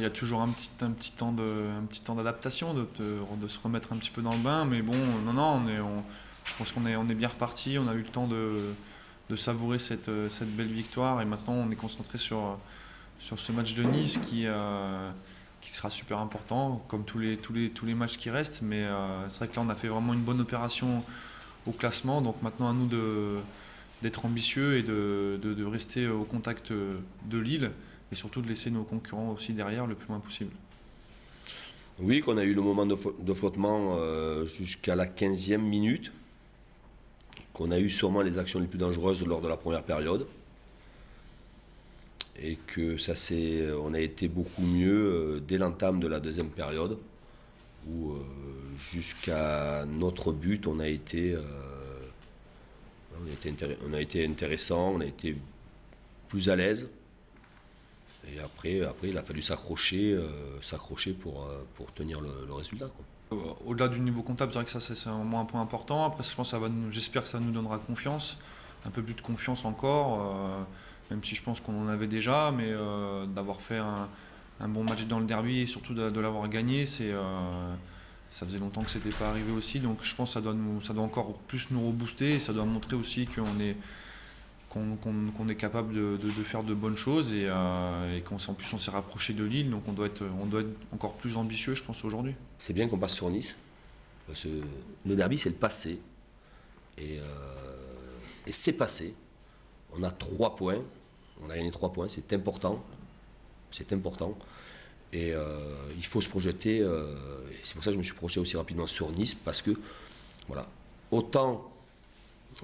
y a toujours un petit temps d'adaptation, de se remettre un petit peu dans le bain. Mais bon, non, je pense qu'on est bien reparti. On a eu le temps de savourer cette belle victoire. Et maintenant, on est concentré sur ce match de Nice qui sera super important, comme tous les matchs qui restent. Mais c'est vrai que là, on a fait vraiment une bonne opération au classement. Donc maintenant, à nous d'être ambitieux et de rester au contact de Lille et surtout de laisser nos concurrents aussi derrière le plus loin possible. Oui, qu'on a eu le moment de flottement jusqu'à la 15e minute, qu'on a eu sûrement les actions les plus dangereuses lors de la première période, et que on a été beaucoup mieux dès l'entame de la deuxième période, où jusqu'à notre but, on a été intéressant, on a été plus à l'aise. Et après, il a fallu s'accrocher pour tenir le résultat, quoi. Au-delà du niveau comptable, c'est vrai que ça c'est vraiment un point important. Après, je pense que j'espère que ça nous donnera confiance, un peu plus de confiance encore, même si je pense qu'on en avait déjà, mais d'avoir fait un bon match dans le derby et surtout de l'avoir gagné, ça faisait longtemps que c'était pas arrivé aussi. Donc je pense que ça doit encore plus nous rebooster et ça doit montrer aussi qu'on est capable de faire de bonnes choses et qu'en plus on s'est rapproché de Lille, donc on doit être encore plus ambitieux, je pense, aujourd'hui. C'est bien qu'on passe sur Nice, parce que le derby c'est le passé, et c'est passé. On a 3 points, on a gagné 3 points, c'est important, et il faut se projeter, et c'est pour ça que je me suis projeté aussi rapidement sur Nice, parce que, voilà, autant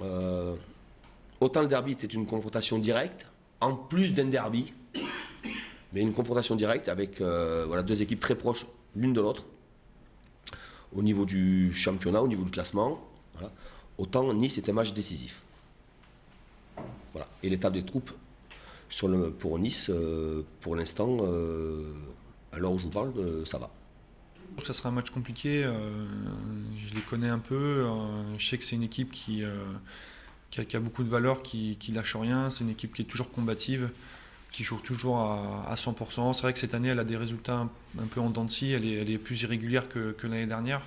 le derby était une confrontation directe, en plus d'un derby, mais une confrontation directe avec voilà, 2 équipes très proches l'une de l'autre, au niveau du championnat, au niveau du classement. Voilà. Autant Nice est un match décisif. Voilà. Et l'étape des troupes pour Nice, pour l'instant, à l'heure où je vous parle, ça va. Ça sera un match compliqué, je les connais un peu, je sais que c'est une équipe qui a beaucoup de valeur, qui lâche rien. C'est une équipe qui est toujours combative, qui joue toujours à 100%. C'est vrai que cette année, elle a des résultats un peu en dents de scie. Elle est plus irrégulière que l'année dernière.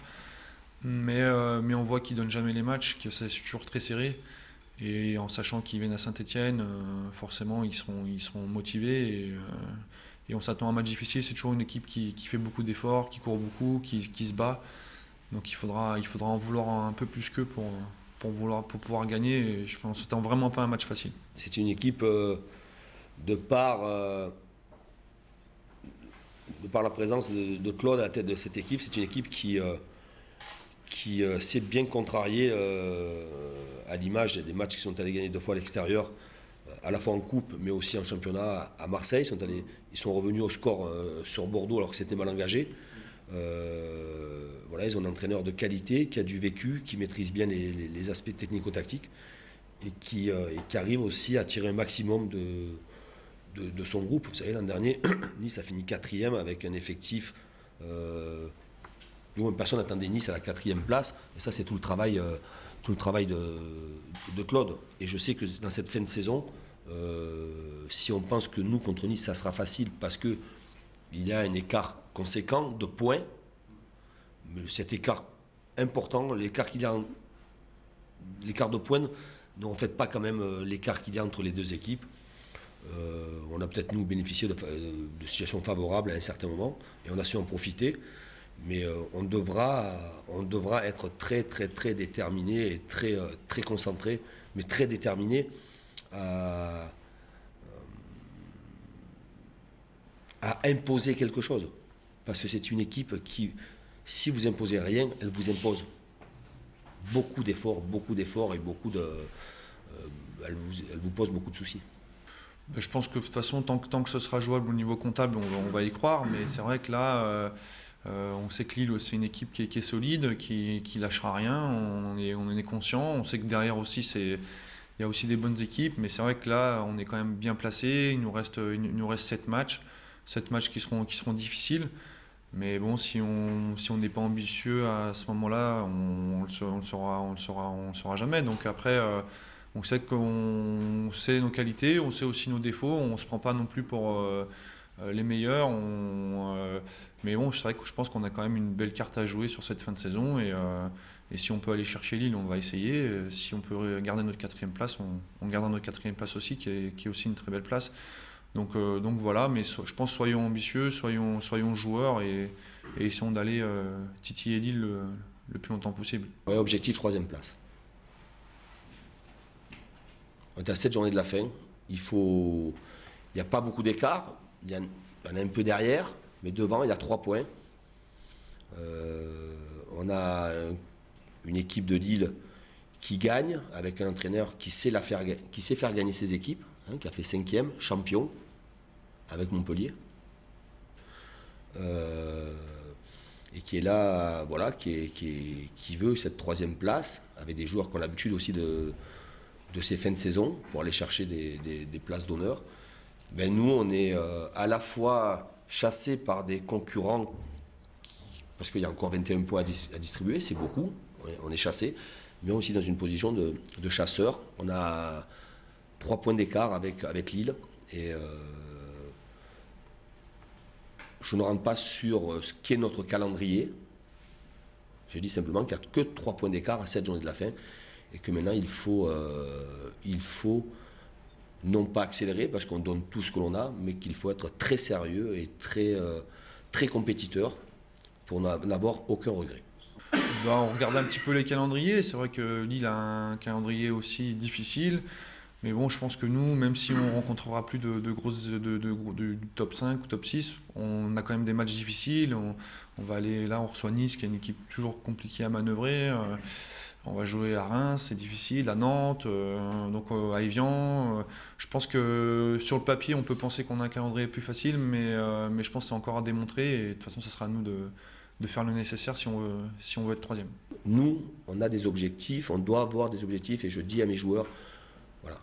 Mais on voit qu'ils ne donnent jamais les matchs, que c'est toujours très serré. Et en sachant qu'ils viennent à Saint-Etienne, forcément, ils seront motivés. Et on s'attend à un match difficile. C'est toujours une équipe qui fait beaucoup d'efforts, qui court beaucoup, qui se bat. Donc il faudra en vouloir un peu plus qu'eux pour pouvoir gagner. Et je pense que c'était vraiment pas un match facile. C'est une équipe, de par la présence de Claude à la tête de cette équipe, c'est une équipe qui s'est bien contrariée à l'image des matchs qui sont allés gagner 2 fois à l'extérieur, à la fois en coupe mais aussi en championnat à Marseille. Ils sont revenus au score sur Bordeaux alors que c'était mal engagé. Voilà, ils ont un entraîneur de qualité qui a du vécu, qui maîtrise bien les aspects technico-tactiques et qui arrive aussi à tirer un maximum de son groupe. Vous savez, l'an dernier, Nice a fini 4e avec un effectif dont personne n'attendait Nice à la 4e place. Et ça, c'est tout le travail de Claude. Et je sais que dans cette fin de saison, si on pense que nous, contre Nice, ça sera facile parce qu'il y a un écart conséquent de points, mais cet écart important, l'écart de points ne reflète pas quand même l'écart qu'il y a entre les 2 équipes. On a peut-être nous bénéficié de situations favorables à un certain moment et on a su en profiter, mais on devra être très très très déterminé et très très concentré, mais très déterminé à imposer quelque chose, parce que c'est une équipe qui, si vous imposez rien, elle vous impose beaucoup d'efforts et elle vous pose beaucoup de soucis. Je pense que de toute façon, tant que ce sera jouable au niveau comptable, on va y croire. Mais c'est vrai que là, on sait que Lille, c'est une équipe qui est solide, qui lâchera rien. On en est conscient. On sait que derrière aussi, il y a aussi des bonnes équipes. Mais c'est vrai que là, on est quand même bien placé. Il nous reste 7 matchs. 7 matchs qui seront difficiles. Mais bon, si on n'est pas ambitieux à ce moment-là, on le saura jamais. Donc après, on sait nos qualités, on sait aussi nos défauts. On se prend pas non plus pour les meilleurs. Mais bon, c'est vrai que je pense qu'on a quand même une belle carte à jouer sur cette fin de saison. Et si on peut aller chercher Lille, on va essayer. Si on peut garder notre quatrième place, on gardera notre quatrième place aussi, qui est aussi une très belle place. Donc voilà, mais je pense soyons ambitieux, soyons joueurs et essayons d'aller titiller Lille le plus longtemps possible. Ouais, objectif troisième place. On est à 7 journées de la fin. Il n'y a pas beaucoup d'écart. Il y en a un peu derrière, mais devant, il y a 3 points. On a une équipe de Lille qui gagne, avec un entraîneur qui sait faire gagner ses équipes, hein, qui a fait 5e, champion, avec Montpellier. Et qui est là, voilà, qui veut cette troisième place, avec des joueurs qui ont l'habitude aussi de ces fins de saison, pour aller chercher des places d'honneur. Mais nous, on est à la fois chassés par des concurrents, parce qu'il y a encore 21 points à distribuer, c'est beaucoup, on est chassés, mais aussi dans une position de chasseur. On a 3 points d'écart avec Lille, et je ne rentre pas sur ce qu'est notre calendrier. Je dis simplement qu'il n'y a que 3 points d'écart à 7 journées de la fin, et que maintenant il faut non pas accélérer parce qu'on donne tout ce que l'on a, mais qu'il faut être très sérieux et très compétiteur pour n'avoir aucun regret. On regarde un petit peu les calendriers. C'est vrai que Lille a un calendrier aussi difficile. Mais bon, je pense que nous, même si on ne rencontrera plus de top 5 ou top 6, on a quand même des matchs difficiles. On va aller là, on reçoit Nice, qui est une équipe toujours compliquée à manœuvrer. On va jouer à Reims, c'est difficile, à Nantes, donc à Évian. Je pense que sur le papier, on peut penser qu'on a un calendrier plus facile, mais je pense que c'est encore à démontrer. Et de toute façon, ce sera à nous de faire le nécessaire si on veut être troisième. Nous, on a des objectifs, on doit avoir des objectifs, et je dis à mes joueurs, voilà,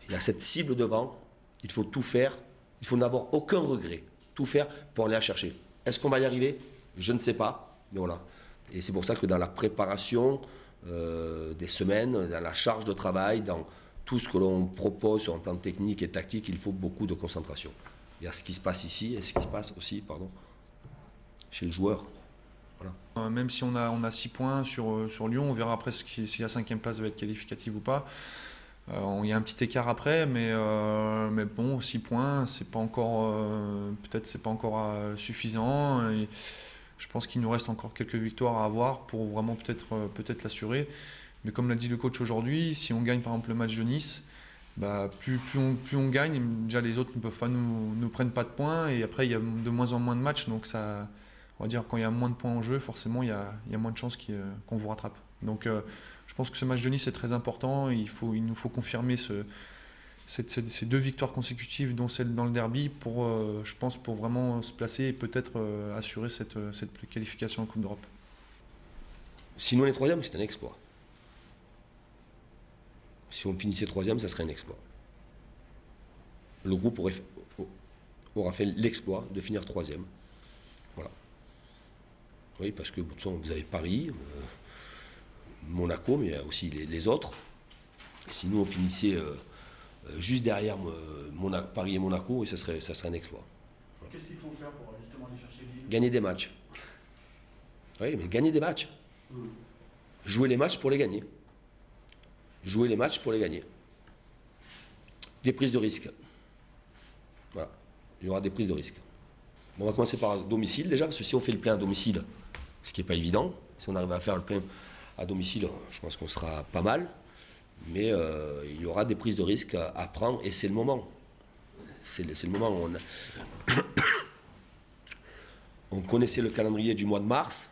il y a cette cible devant, il faut tout faire, il faut n'avoir aucun regret, tout faire pour aller la chercher. Est-ce qu'on va y arriver? Je ne sais pas, mais voilà. Et c'est pour ça que dans la préparation des semaines, dans la charge de travail, dans tout ce que l'on propose sur un plan technique et tactique, il faut beaucoup de concentration. Il y a ce qui se passe ici et ce qui se passe aussi, chez le joueur. Voilà. Même si on a 6 points sur Lyon, on verra après si la 5e place va être qualificative ou pas. Il y a un petit écart après, mais bon, 6 points, c'est pas encore, peut-être c'est pas encore suffisant. Et je pense qu'il nous reste encore quelques victoires à avoir pour vraiment peut-être l'assurer. Mais comme l'a dit le coach aujourd'hui, si on gagne par exemple le match de Nice, plus on gagne, déjà les autres ne peuvent pas nous prennent pas de points, et après il y a de moins en moins de matchs, donc ça, on va dire quand il y a moins de points en jeu, forcément il y a moins de chances qu'on vous rattrape. Donc je pense que ce match de Nice est très important. Il nous faut confirmer ces 2 victoires consécutives, dont celle dans le derby, je pense, pour vraiment se placer et peut-être assurer cette qualification en Coupe d'Europe. Si nous on est troisième, c'est un exploit. Si on finissait troisième, ça serait un exploit. Le groupe aura fait l'exploit de finir troisième. Voilà. Oui, parce que de toute façon, vous avez Paris, Monaco, mais il y a aussi les autres. Et si nous on finissait juste derrière Paris et Monaco, et ça serait un exploit. Voilà. Qu'est-ce qu'il faut faire pour justement aller chercher Lille? Gagner des matchs. Oui, mais gagner des matchs. Jouer les matchs pour les gagner. Jouer les matchs pour les gagner. Des prises de risque. Voilà. Il y aura des prises de risque. Bon, on va commencer par domicile déjà, parce que si on fait le plein à domicile, ce qui n'est pas évident, si on arrive à faire le plein à domicile, je pense qu'on sera pas mal. Mais il y aura des prises de risque à prendre, et c'est le moment. C'est le moment où on connaissait le calendrier du mois de mars.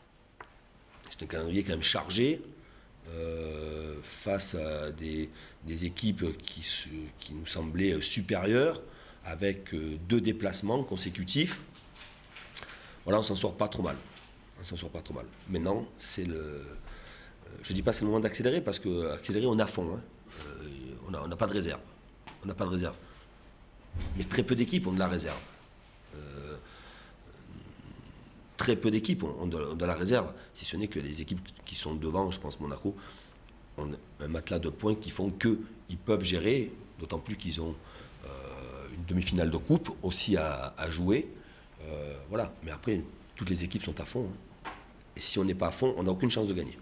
C'est un calendrier quand même chargé, face à des équipes qui nous semblaient supérieures, avec 2 déplacements consécutifs. Voilà, on s'en sort pas trop mal. Maintenant, c'est le... Je ne dis pas c'est le moment d'accélérer, parce qu'accélérer, on est à fond. Hein. On n'a pas de réserve. Mais très peu d'équipes ont de la réserve. Très peu d'équipes ont de la réserve, si ce n'est que les équipes qui sont devant, je pense Monaco, ont un matelas de points qui font qu'ils peuvent gérer, d'autant plus qu'ils ont une demi-finale de coupe aussi à jouer. Voilà. Mais après, toutes les équipes sont à fond. Hein. Et si on n'est pas à fond, on n'a aucune chance de gagner.